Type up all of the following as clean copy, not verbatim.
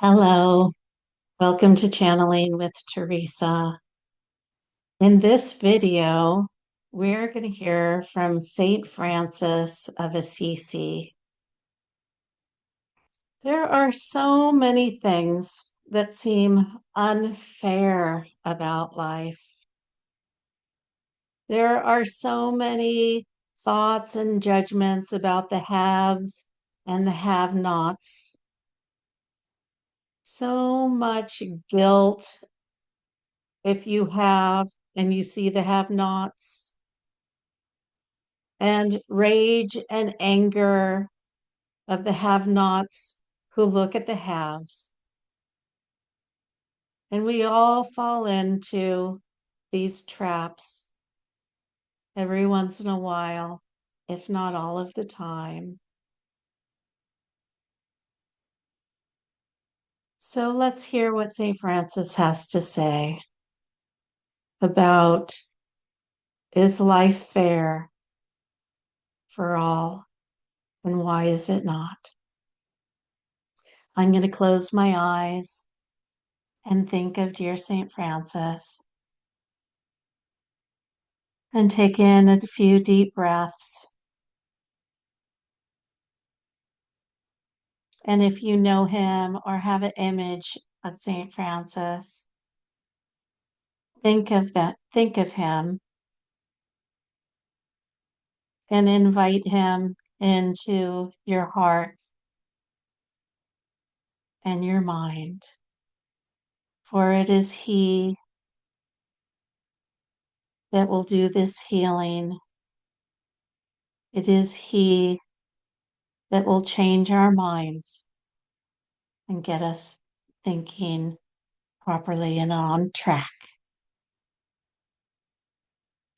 Hello, welcome to Channeling with Teresa. In this video, we're going to hear from Saint Francis of Assisi. There are so many things that seem unfair about life. There are so many thoughts and judgments about the haves and the have-nots. So much guilt if you have and you see the have-nots, and rage and anger of the have-nots who look at the haves. And we all fall into these traps every once in a while, if not all of the time. So let's hear what St. Francis has to say about, is life fair for all, and why is it not? I'm going to close my eyes and think of dear St. Francis and take in a few deep breaths. And if you know him or have an image of St. Francis, think of him and invite him into your heart and your mind. For it is he that will do this healing. It is he that will change our minds and get us thinking properly and on track.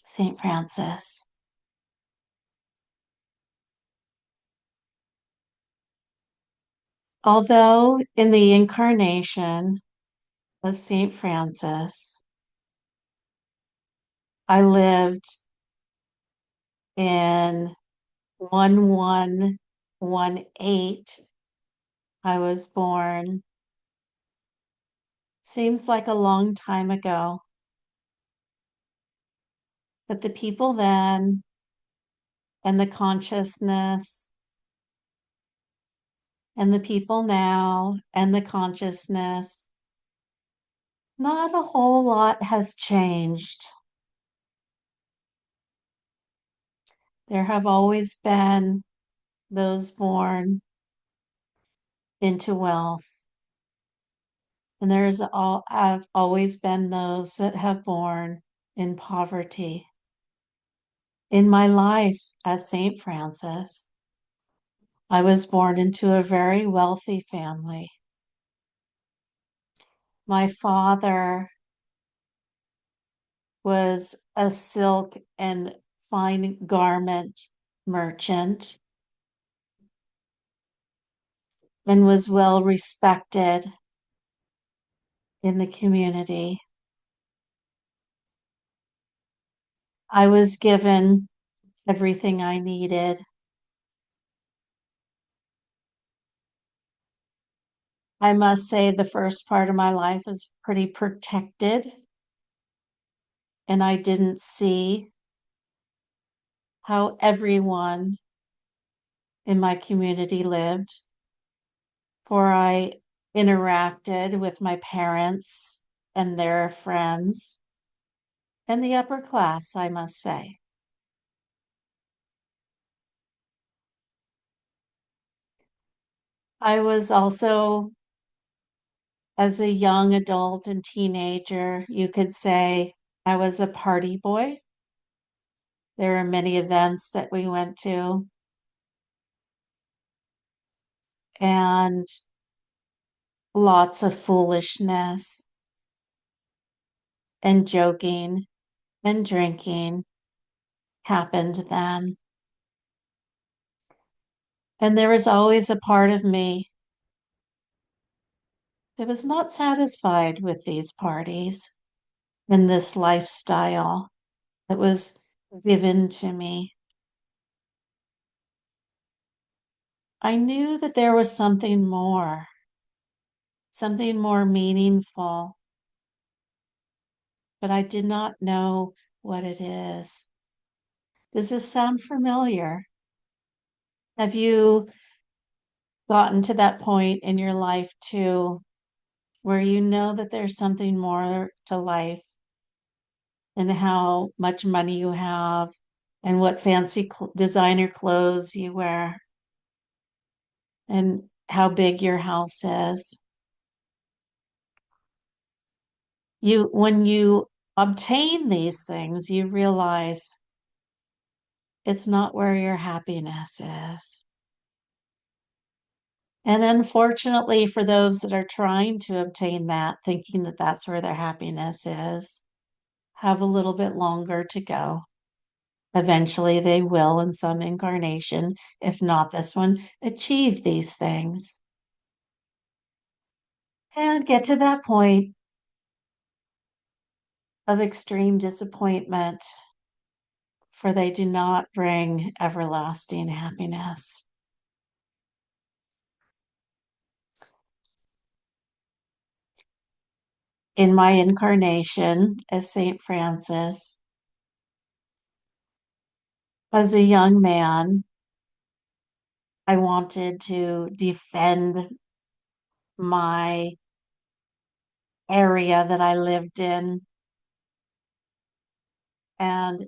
St. Francis. Although in the incarnation of St. Francis, I lived in 1118. I was born. Seems like a long time ago. But the people then and the consciousness and the people now and the consciousness, not a whole lot has changed. There have always been those born into wealth. And have always been those that have born in poverty. In my life as St. Francis, I was born into a very wealthy family. My father was a silk and fine garment merchant and was well respected in the community. I was given everything I needed. I must say the first part of my life was pretty protected, and I didn't see how everyone in my community lived, for I interacted with my parents and their friends and the upper class, I must say. I was also, as a young adult and teenager, you could say I was a party boy. There are many events that we went to, and lots of foolishness and joking and drinking happened then. And there was always a part of me that was not satisfied with these parties and this lifestyle that was given to me. I knew that there was something more, something more meaningful, but I did not know what it is. Does this sound familiar? Have you gotten to that point in your life too, where you know that there's something more to life and how much money you have and what fancy designer clothes you wear and how big your house is? When you obtain these things, you realize it's not where your happiness is. And unfortunately, for those that are trying to obtain that, thinking that that's where their happiness is, have a little bit longer to go. Eventually, they will, in some incarnation, if not this one, achieve these things and get to that point of extreme disappointment, for they do not bring everlasting happiness. In my incarnation as St. Francis, as a young man, I wanted to defend my area that I lived in, and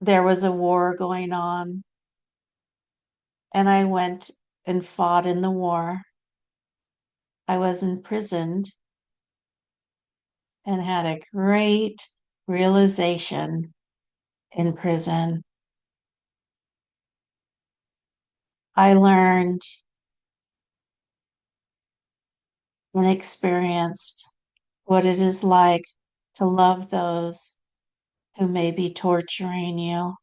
there was a war going on, and I went and fought in the war. I was imprisoned and had a great realization in prison. I learned and experienced what it is like to love those who may be torturing you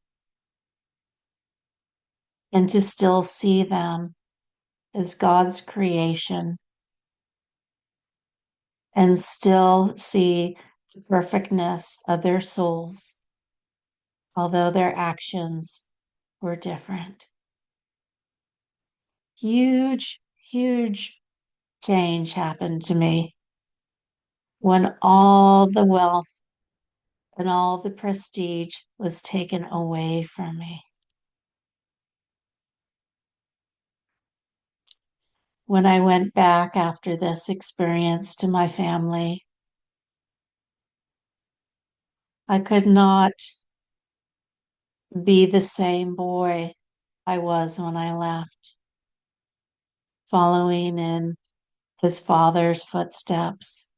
and to still see them as God's creation and still see the perfectness of their souls, although their actions were different. Huge, huge change happened to me when all the wealth and all the prestige was taken away from me. When I went back after this experience to my family, I could not be the same boy I was when I left, following in his father's footsteps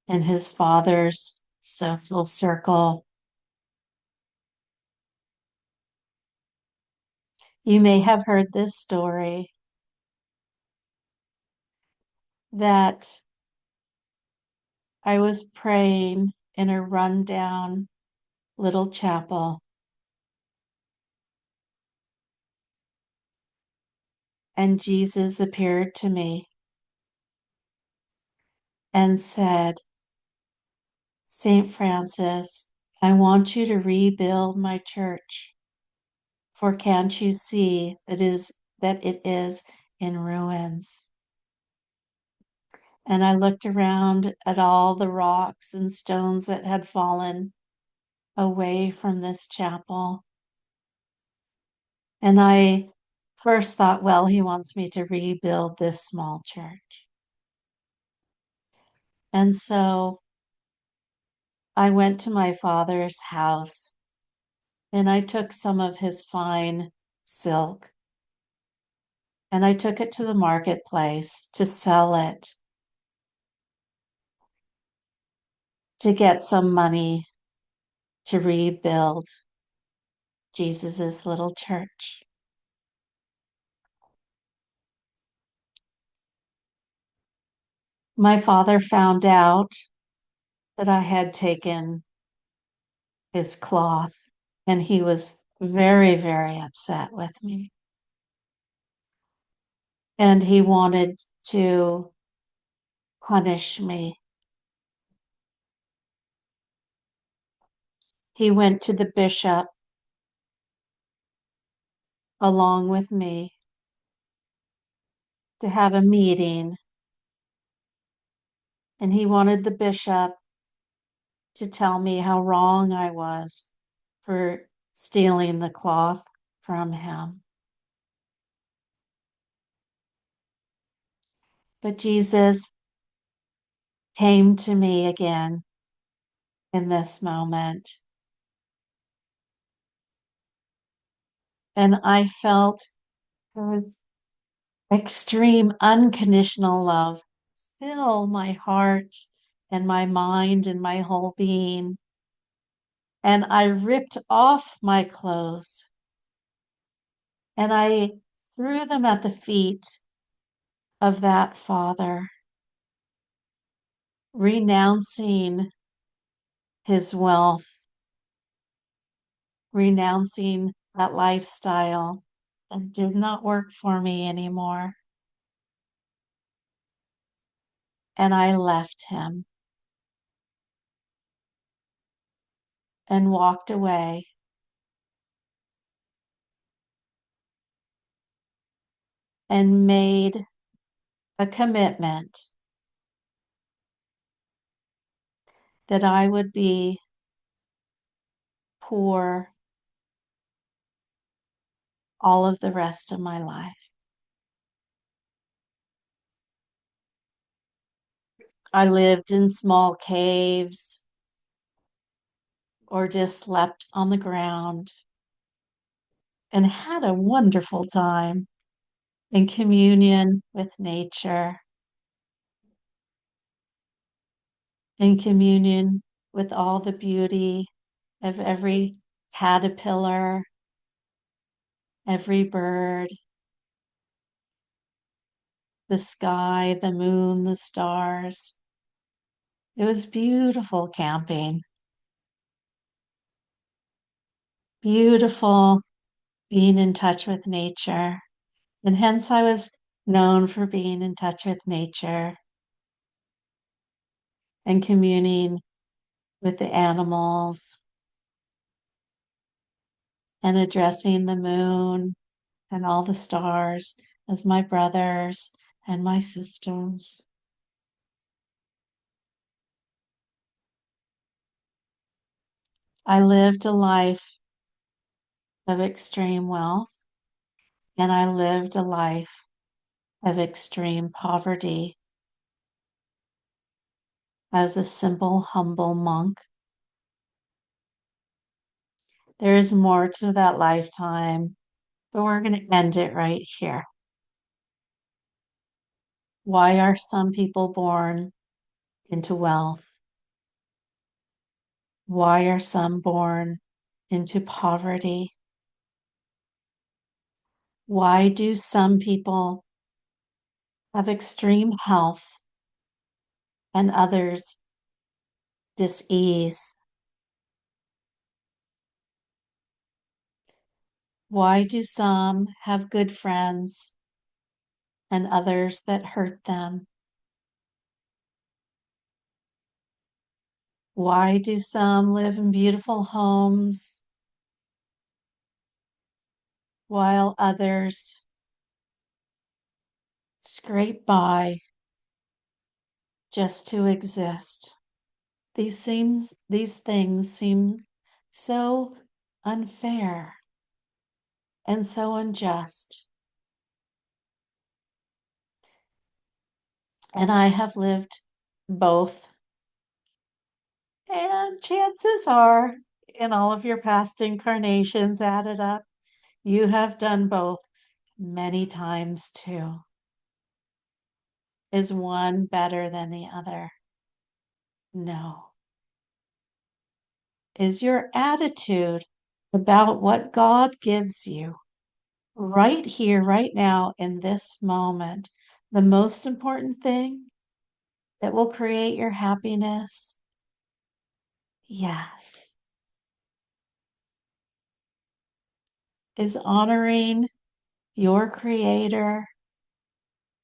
in his father's social circle. You may have heard this story that I was praying in a rundown little chapel, and Jesus appeared to me and said, "St. Francis, I want you to rebuild my church, for can't you see that it is in ruins?" And I looked around at all the rocks and stones that had fallen away from this chapel. And I first thought, well, he wants me to rebuild this small church. And so I went to my father's house and I took some of his fine silk and I took it to the marketplace to sell it, to get some money to rebuild Jesus's little church. My father found out that I had taken his cloth, and he was very, very upset with me. And he wanted to punish me. He went to the bishop along with me to have a meeting and he wanted the bishop to tell me how wrong I was for stealing the cloth from him. But Jesus came to me again in this moment. And I felt God's extreme unconditional love fill my heart and my mind and my whole being. And I ripped off my clothes and I threw them at the feet of that Father, renouncing his wealth, renouncing that lifestyle that did not work for me anymore. And I left him and walked away and made a commitment that I would be poor all of the rest of my life. I lived in small caves or just slept on the ground and had a wonderful time in communion with nature, in communion with all the beauty of every caterpillar, every bird, the sky, the moon, the stars. It was beautiful camping, beautiful being in touch with nature. And hence I was known for being in touch with nature and communing with the animals and addressing the moon and all the stars as my brothers and my sisters. I lived a life of extreme wealth and I lived a life of extreme poverty as a simple, humble monk. There is more to that lifetime, but we're going to end it right here. Why are some people born into wealth? Why are some born into poverty? Why do some people have extreme health and others dis-ease? Why do some have good friends and others that hurt them? Why do some live in beautiful homes while others scrape by just to exist? These things seem so unfair and so unjust. And I have lived both. And chances are, in all of your past incarnations added up, you have done both many times too. Is one better than the other? No. Is your attitude about what God gives you right here, right now, in this moment, the most important thing that will create your happiness? Yes. Is honoring your Creator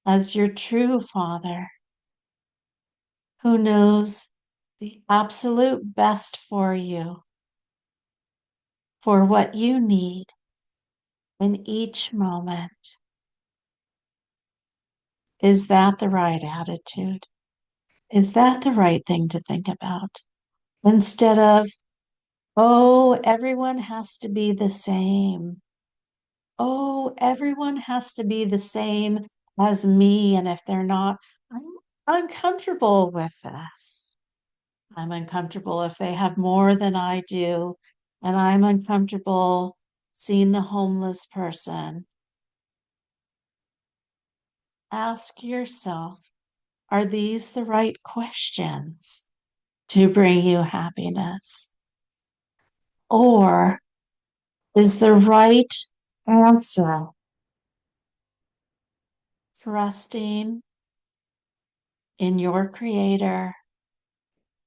as your true Father who knows the absolute best for you, for what you need in each moment. Is that the right attitude? Is that the right thing to think about? Instead of, oh, everyone has to be the same. Oh, everyone has to be the same as me. And if they're not, I'm uncomfortable with this. I'm uncomfortable if they have more than I do. And I'm uncomfortable seeing the homeless person. Ask yourself, are these the right questions to bring you happiness? Or is the right answer trusting in your Creator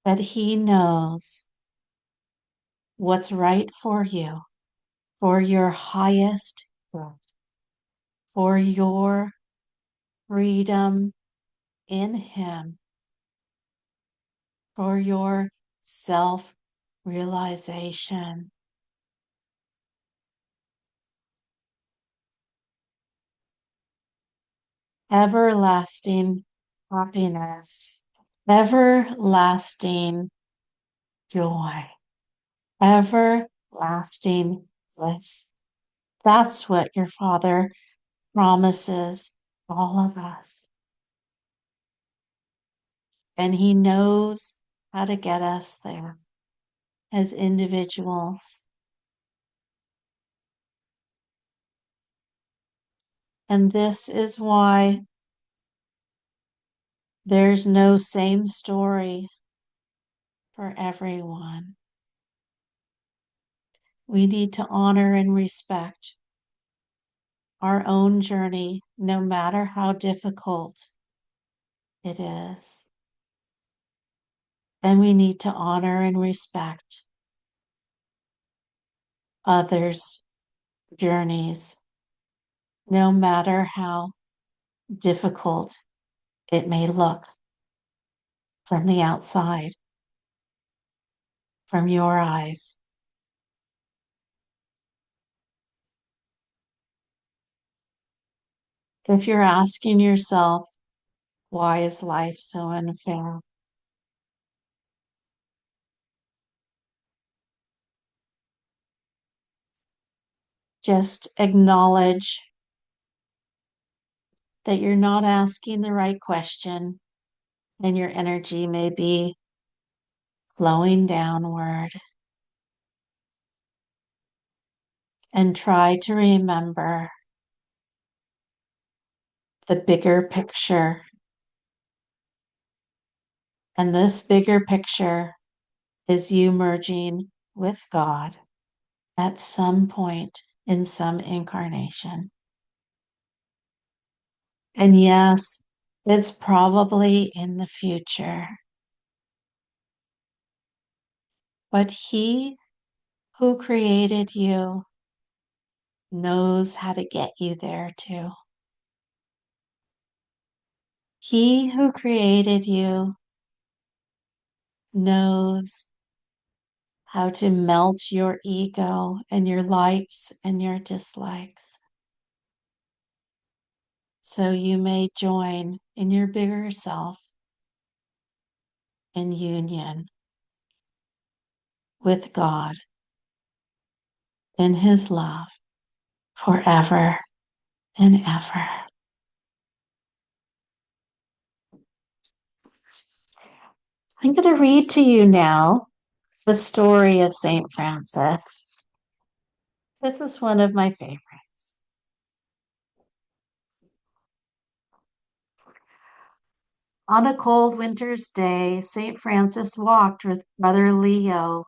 that He knows what's right for your highest good, for your freedom in Him, for your self realization? Everlasting happiness, everlasting joy, everlasting bliss. That's what your Father promises all of us. And He knows how to get us there as individuals. And this is why there's no same story for everyone. We need to honor and respect our own journey, no matter how difficult it is. And we need to honor and respect others' journeys, no matter how difficult it may look from the outside, from your eyes. If you're asking yourself, why is life so unfair? Just acknowledge that you're not asking the right question and your energy may be flowing downward. And try to remember the bigger picture. And this bigger picture is you merging with God at some point in some incarnation. And yes, it's probably in the future. But He who created you knows how to get you there too. He who created you knows how to melt your ego and your likes and your dislikes. So you may join in your bigger self in union with God in His love forever and ever. I'm going to read to you now the story of St. Francis. This is one of my favorites. On a cold winter's day, St. Francis walked with Brother Leo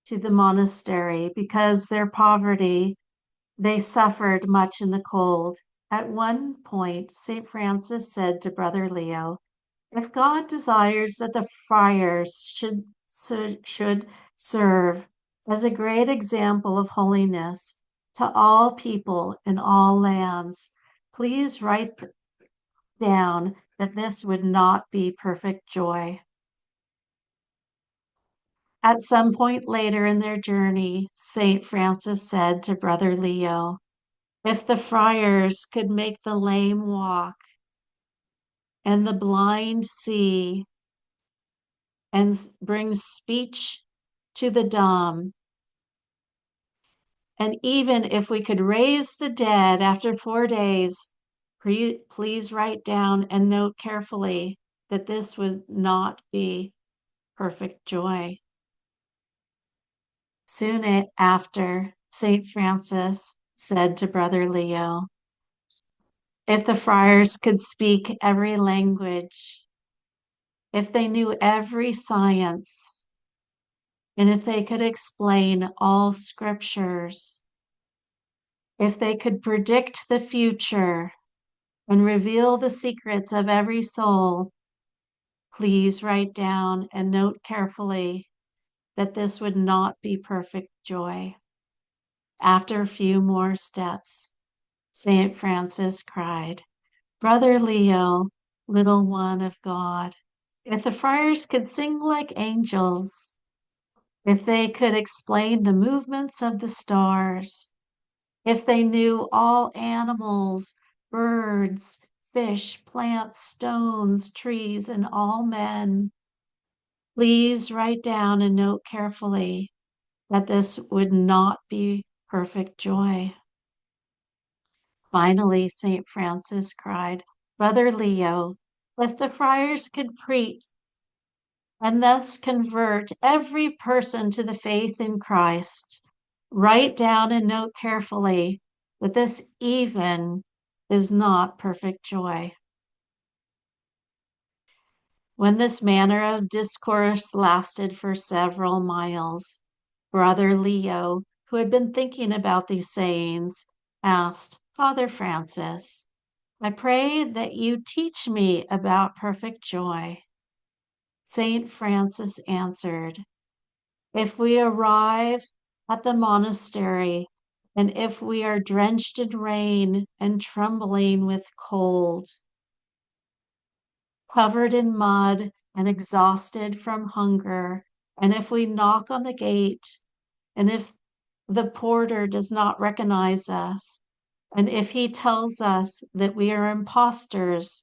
to the monastery because their poverty, they suffered much in the cold. At one point, St. Francis said to Brother Leo, if God desires that the friars should serve as a great example of holiness to all people in all lands, please write down that this would not be perfect joy. At some point later in their journey, St. Francis said to Brother Leo, if the friars could make the lame walk and the blind see, and brings speech to the dumb. And even if we could raise the dead after 4 days, please write down and note carefully that this would not be perfect joy. Soon after, St. Francis said to Brother Leo, if the friars could speak every language, if they knew every science, and if they could explain all scriptures, if they could predict the future and reveal the secrets of every soul, please write down and note carefully that this would not be perfect joy. After a few more steps, St. Francis cried, Brother Leo, little one of God, if the friars could sing like angels, if they could explain the movements of the stars, if they knew all animals, birds, fish, plants, stones, trees, and all men, please write down and note carefully that this would not be perfect joy. Finally, St. Francis cried, Brother Leo, if the friars could preach and thus convert every person to the faith in Christ, write down and note carefully that this even is not perfect joy. When this manner of discourse lasted for several miles, Brother Leo, who had been thinking about these sayings, asked, Father Francis, I pray that you teach me about perfect joy. St. Francis answered, if we arrive at the monastery, and if we are drenched in rain and trembling with cold, covered in mud and exhausted from hunger, and if we knock on the gate, and if the porter does not recognize us, and if he tells us that we are impostors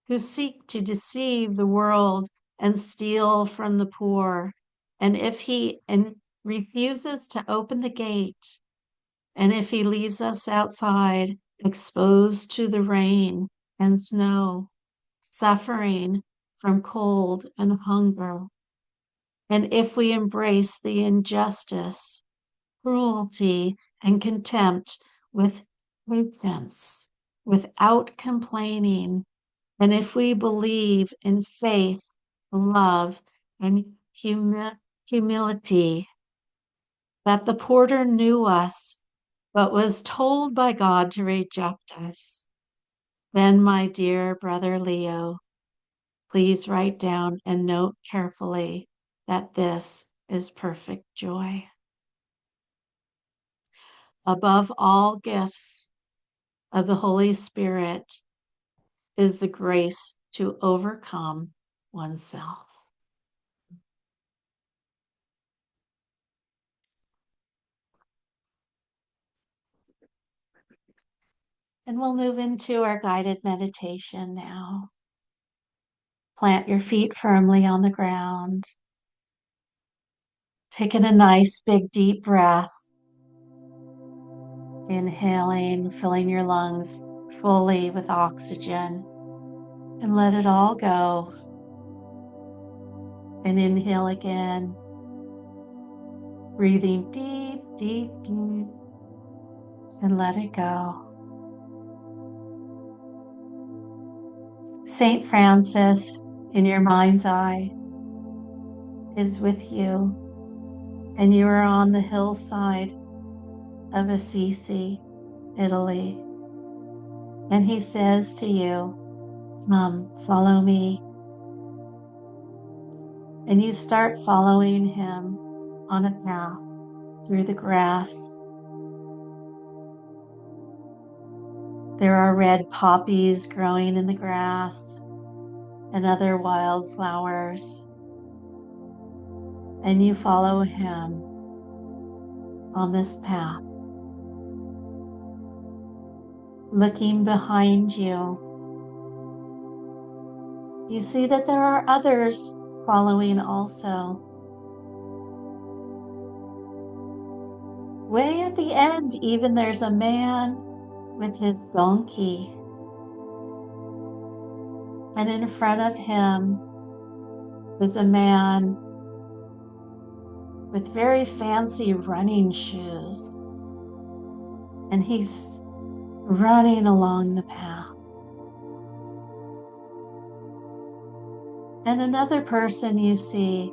who seek to deceive the world and steal from the poor, and if he refuses to open the gate, and if he leaves us outside exposed to the rain and snow, suffering from cold and hunger, and if we embrace the injustice, cruelty, and contempt with patience, without complaining, and if we believe in faith, love, and humility, that the porter knew us, but was told by God to reject us, then, my dear brother Leo, please write down and note carefully that this is perfect joy. Above all gifts of the Holy Spirit is the grace to overcome oneself. And we'll move into our guided meditation now. Plant your feet firmly on the ground. Taking a nice big deep breath. Inhaling, filling your lungs fully with oxygen. And let it all go. And inhale again. Breathing deep, deep, deep. And let it go. St. Francis, in your mind's eye, is with you, and you are on the hillside of Assisi, Italy. And he says to you, come, follow me. And you start following him on a path through the grass. There are red poppies growing in the grass and other wildflowers. And you follow him on this path. Looking behind you, You see that there are others following also. Way at the end, even there's a man with his donkey. And in front of him is a man with very fancy running shoes. And he's running along the path. And another person you see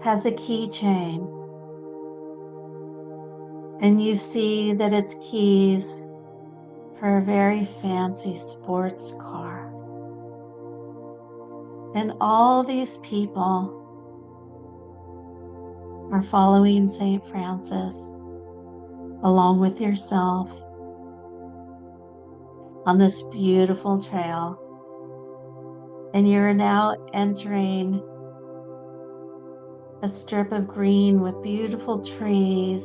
has a keychain. And you see that it's keys for a very fancy sports car. And all these people are following St. Francis along with yourself on this beautiful trail. And you're now entering a strip of green with beautiful trees.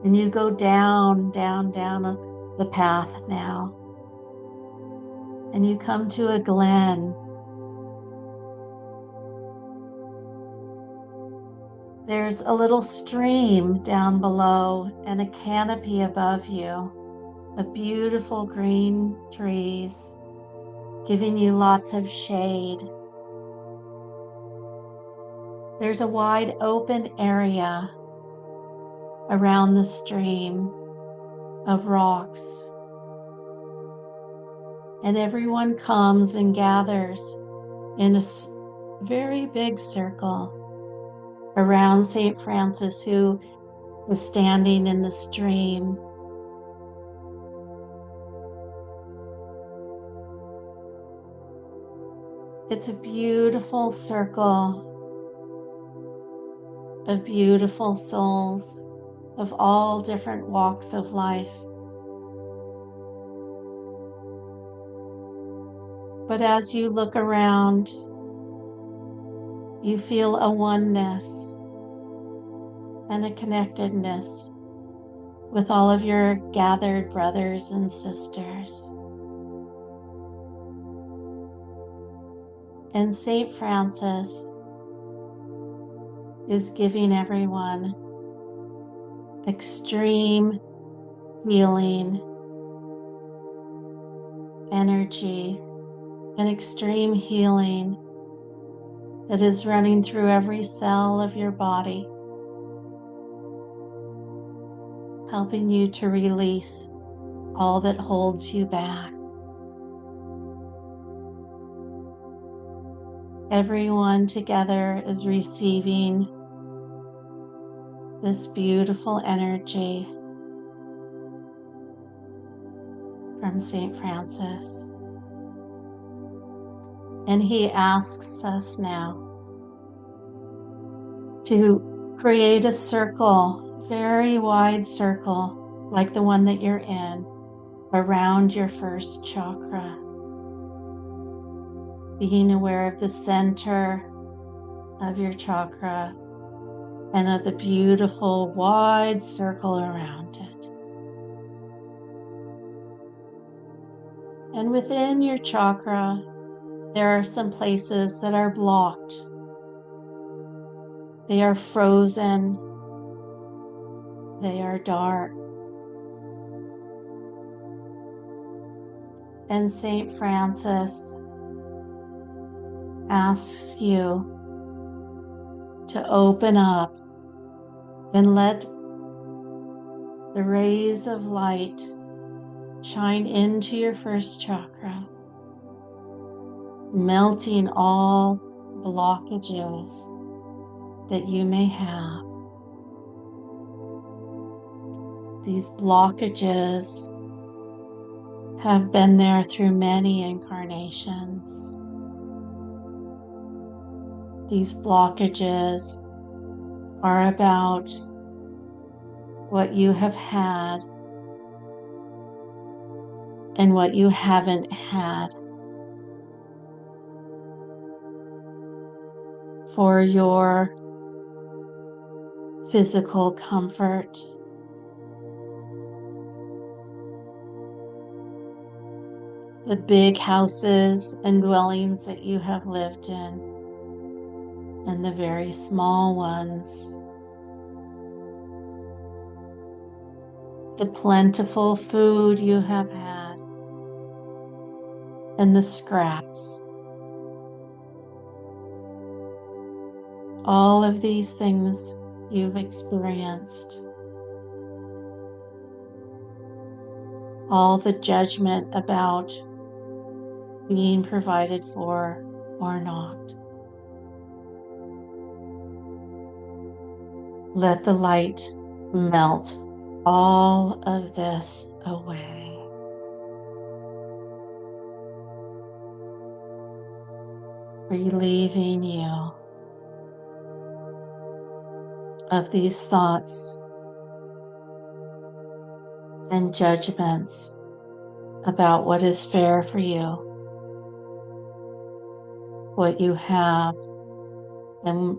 And you go down the path now. And you come to a glen. There's a little stream down below and a canopy above you of beautiful green trees, giving you lots of shade. There's a wide open area around the stream of rocks. And everyone comes and gathers in a very big circle around St. Francis, who is standing in the stream. It's a beautiful circle of beautiful souls of all different walks of life. But as you look around, you feel a oneness and a connectedness with all of your gathered brothers and sisters. And St. Francis is giving everyone extreme healing energy and extreme healing that is running through every cell of your body, helping you to release all that holds you back. Everyone together is receiving this beautiful energy from St. Francis. And he asks us now to create a circle, very wide circle, like the one that you're in, around your first chakra. Being aware of the center of your chakra and of the beautiful wide circle around it. And within your chakra, there are some places that are blocked. They are frozen. They are dark. And St. Francis asks you to open up and let the rays of light shine into your first chakra, melting all blockages that you may have. These blockages have been there through many incarnations. These blockages are about what you have had and what you haven't had. For your physical comfort, the big houses and dwellings that you have lived in, and the very small ones, the plentiful food you have had, and the scraps. All of these things you've experienced. All the judgment about being provided for or not. Let the light melt all of this away. Relieving you of these thoughts and judgments about what is fair for you, what you have and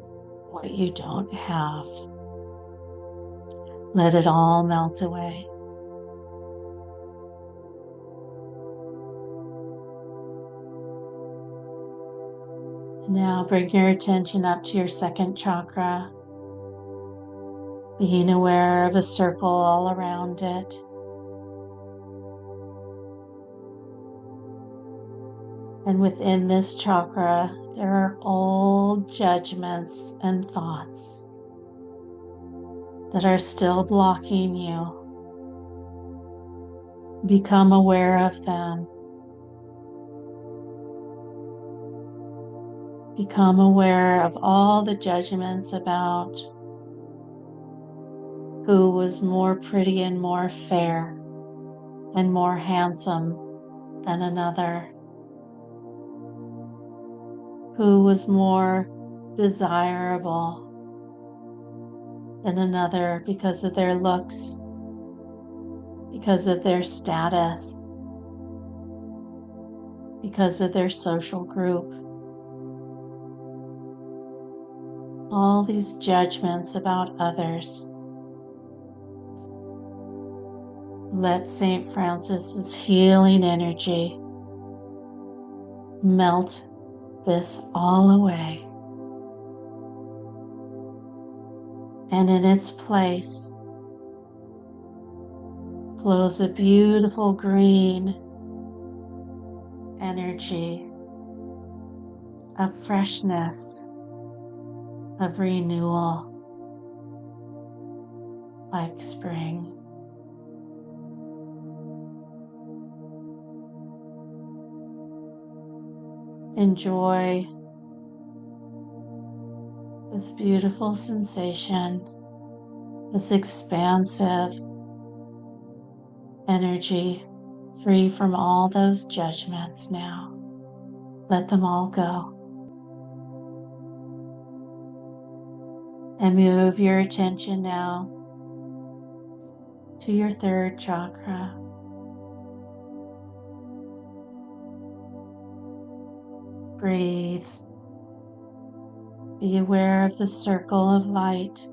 what you don't have. Let it all melt away. Now bring your attention up to your second chakra, being aware of a circle all around it. And within this chakra, there are old judgments and thoughts that are still blocking you. Become aware of them. Become aware of all the judgments about who was more pretty and more fair and more handsome than another, who was more desirable than another because of their looks, because of their status, because of their social group. All these judgments about others. Let St. Francis's healing energy melt this all away. And in its place flows a beautiful green energy of freshness, of renewal, like spring. Enjoy this beautiful sensation, this expansive energy, free from all those judgments now. Let them all go. And move your attention now to your third chakra. Breathe. Be aware of the circle of light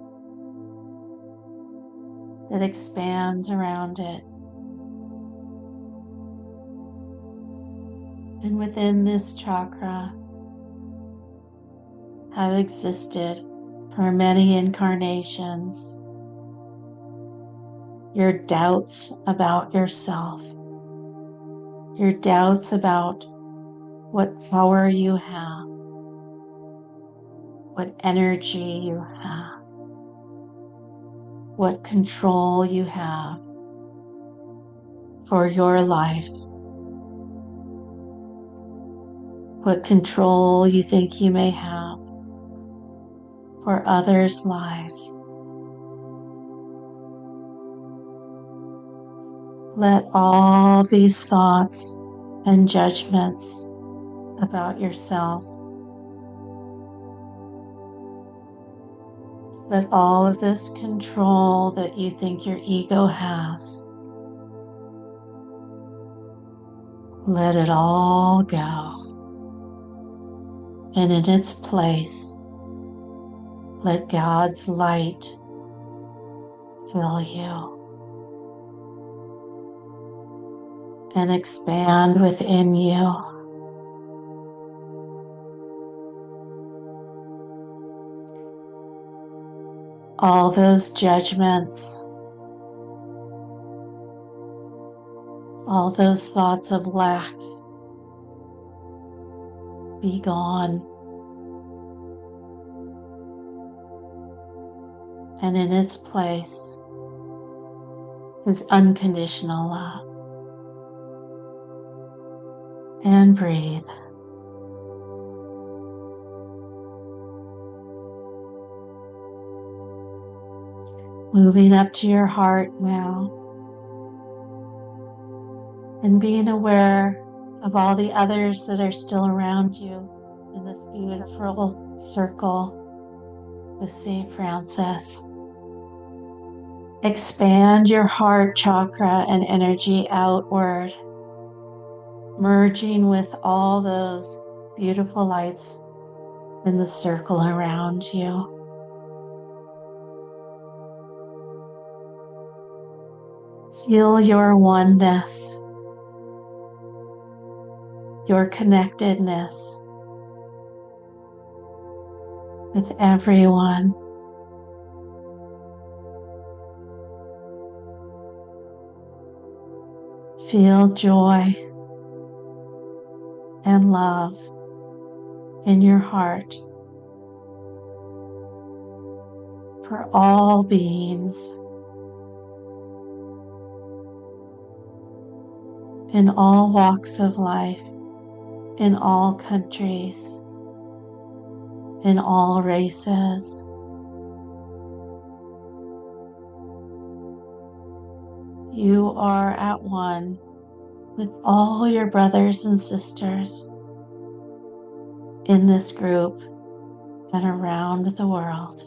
that expands around it. And within this chakra have existed for many incarnations your doubts about yourself, your doubts about what power you have, what energy you have, what control you have for your life, what control you think you may have for others' lives. Let all these thoughts and judgments about yourself, let all of this control that you think your ego has, let it all go. And in its place, let God's light fill you. and expand within you. All those judgments, all those thoughts of lack, be gone. And in its place is unconditional love. And breathe. Moving up to your heart now and being aware of all the others that are still around you in this beautiful circle with St. Francis. Expand your heart chakra and energy outward, merging with all those beautiful lights in the circle around you. Feel your oneness, your connectedness with everyone. Feel joy and love in your heart for all beings in all walks of life, in all countries, in all races. You are at one with all your brothers and sisters in this group and around the world.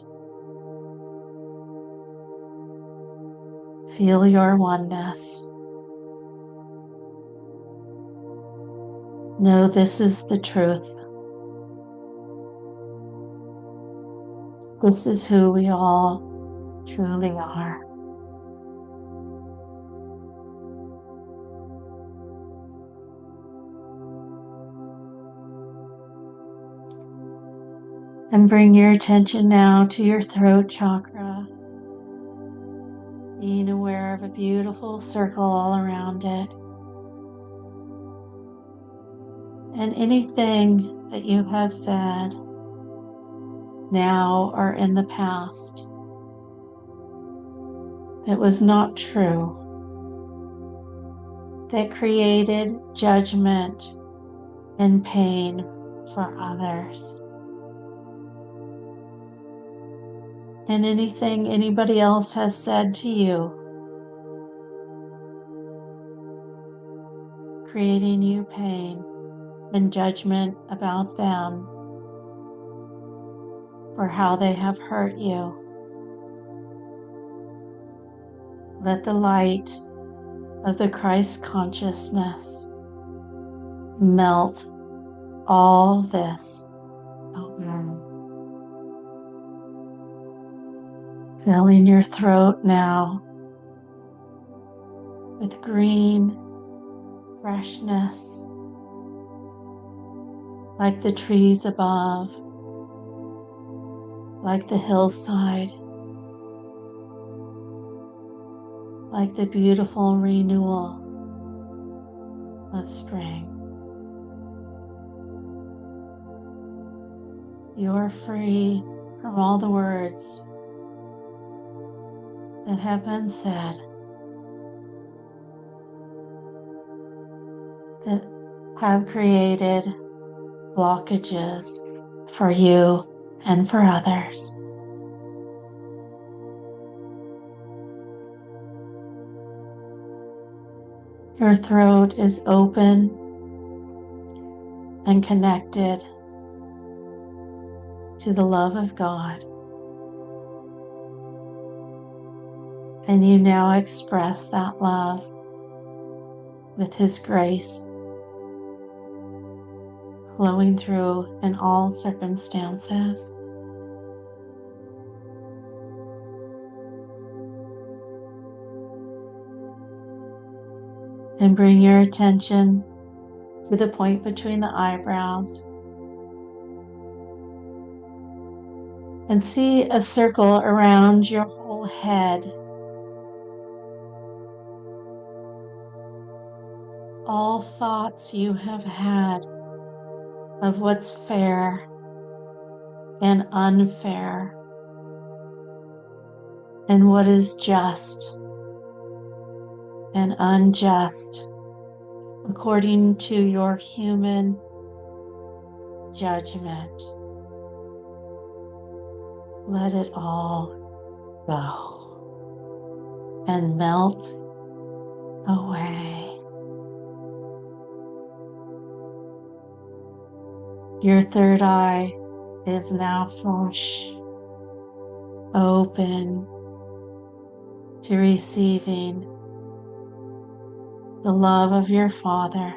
Feel your oneness. Know this is the truth. This is who we all truly are. And bring your attention now to your throat chakra, being aware of a beautiful circle all around it. And anything that you have said now or in the past that was not true, that created judgment and pain for others. And anything anybody else has said to you, creating you pain and judgment about them or how they have hurt you. Let the light of the Christ consciousness melt all this away. Filling your throat now with green freshness, like the trees above, like the hillside, like the beautiful renewal of spring. You're free from all the words that have been said that have created blockages for you and for others. Your throat is open and connected to the love of God. And you now express that love with His grace flowing through in all circumstances. And bring your attention to the point between the eyebrows. And see a circle around your whole head. All thoughts you have had of what's fair and unfair, and what is just and unjust according to your human judgment. Let it all go and melt away. Your third eye is now fresh, open to receiving the love of your Father,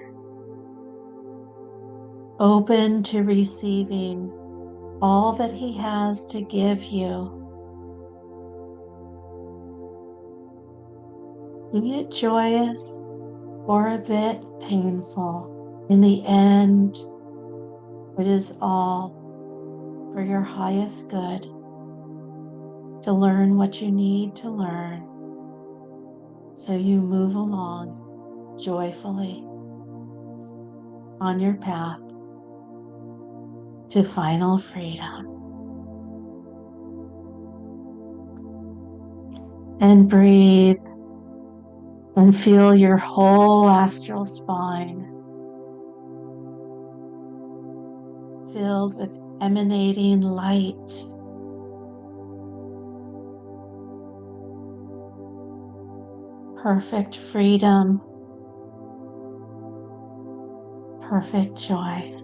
open to receiving all that He has to give you. Be it joyous or a bit painful, in the end, it is all for your highest good, to learn what you need to learn, so you move along joyfully on your path to final freedom. And breathe and feel your whole astral spine filled with emanating light. Perfect freedom, perfect joy.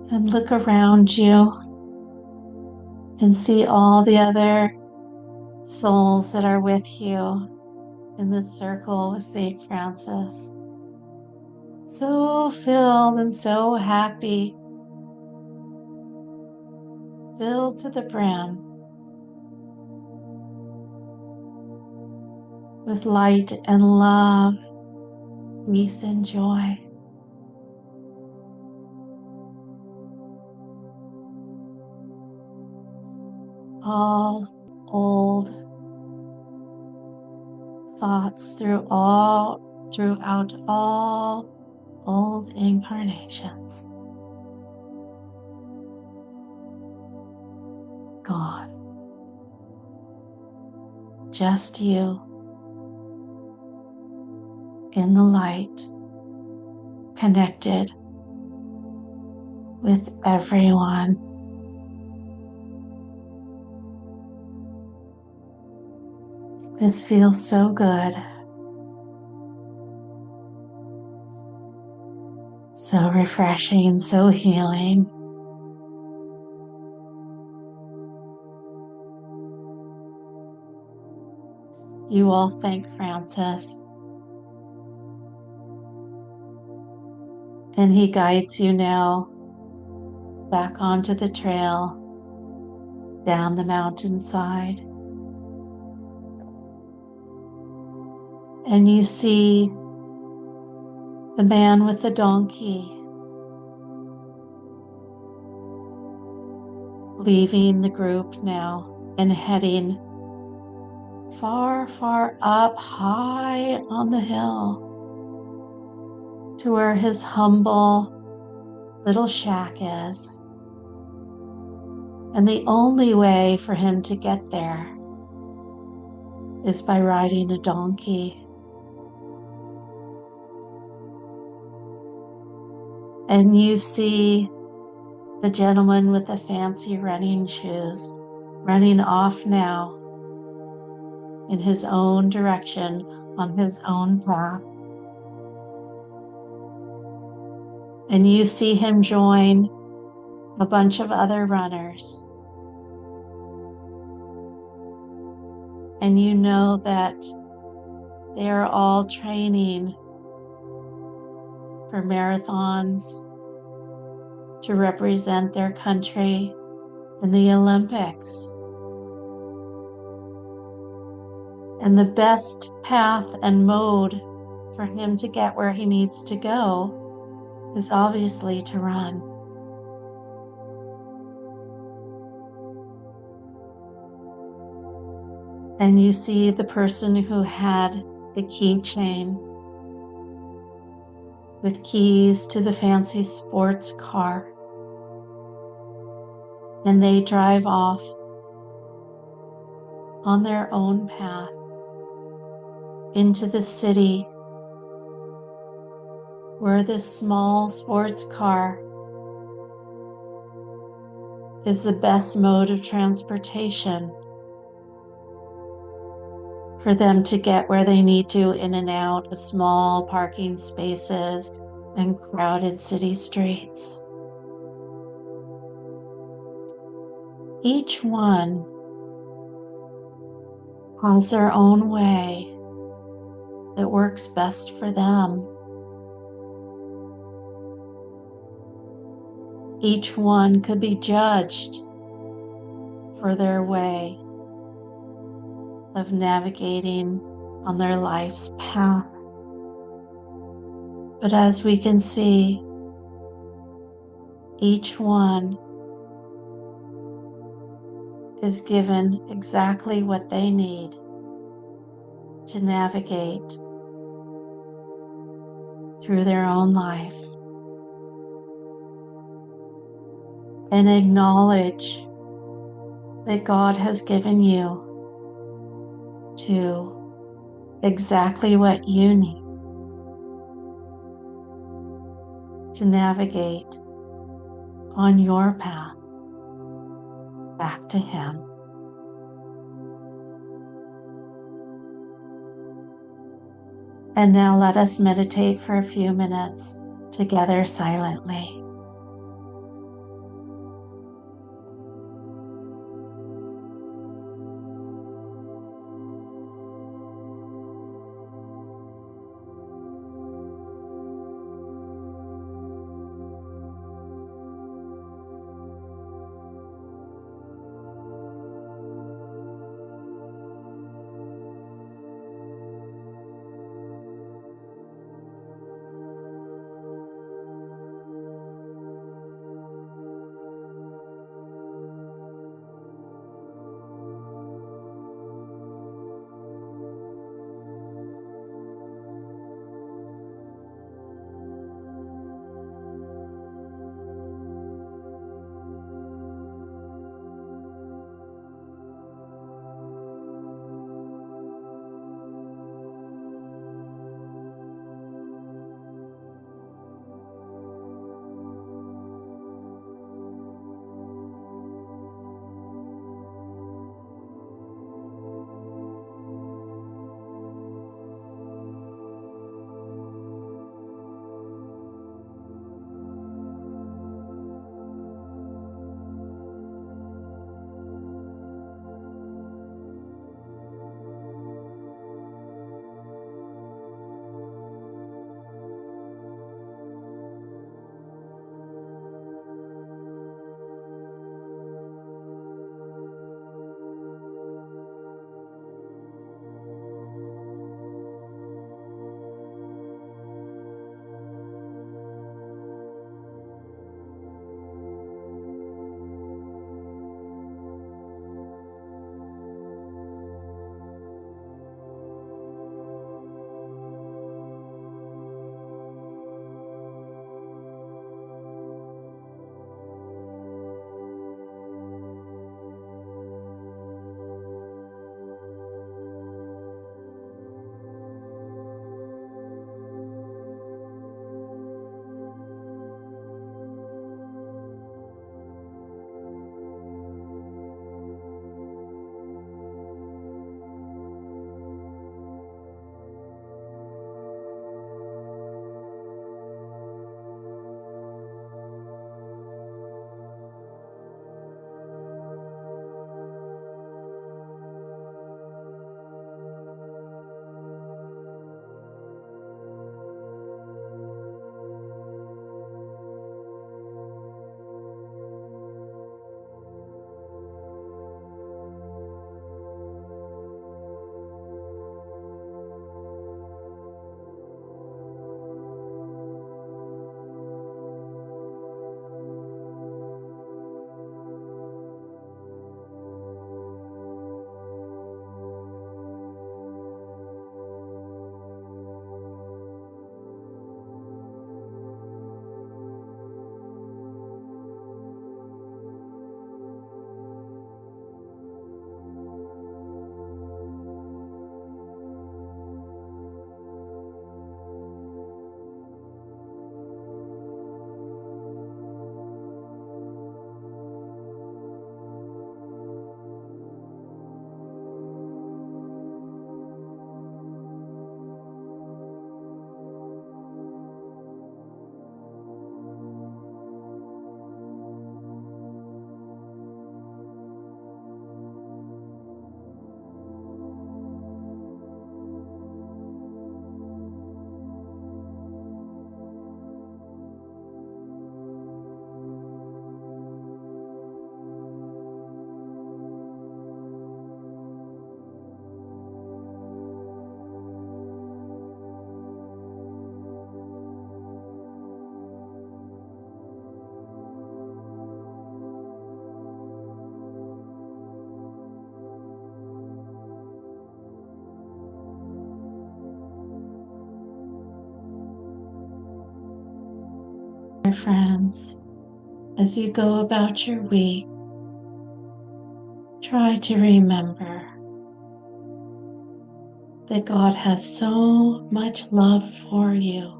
And look around you and see all the other souls that are with you in this circle with St. Francis. So filled and so happy, filled to the brim with light and love, peace and joy. All old thoughts throughout all old incarnations gone. Just you in the light, connected with everyone. This feels so good, so refreshing, so healing. You all thank Francis, and he guides you now back onto the trail, down the mountainside. And you see the man with the donkey leaving the group now and heading far, far up high on the hill to where his humble little shack is. And the only way for him to get there is by riding a donkey. And you see the gentleman with the fancy running shoes running off now in his own direction on his own path. And you see him join a bunch of other runners. And you know that they are all training for marathons to represent their country in the Olympics. And the best path and mode for him to get where he needs to go is obviously to run. And you see the person who had the keychain with keys to the fancy sports car. And they drive off on their own path into the city where this small sports car is the best mode of transportation for them to get where they need to in and out of small parking spaces and crowded city streets. Each one has their own way that works best for them. Each one could be judged for their way of navigating on their life's path. But as we can see, each one is given exactly what they need to navigate through their own life. And acknowledge that God has given you to exactly what you need to navigate on your path back to Him. And now let us meditate for a few minutes together silently. friends, as you go about your week, try to remember that God has so much love for you.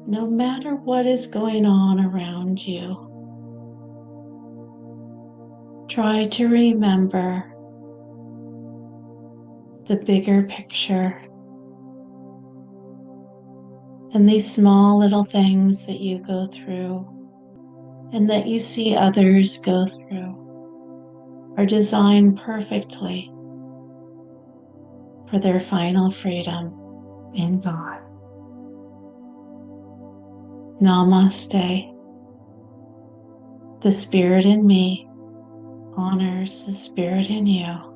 No matter what is going on around you, try to remember the bigger picture and these small little things that you go through and that you see others go through are designed perfectly for their final freedom in God. Namaste. The Spirit in me honors the Spirit in you.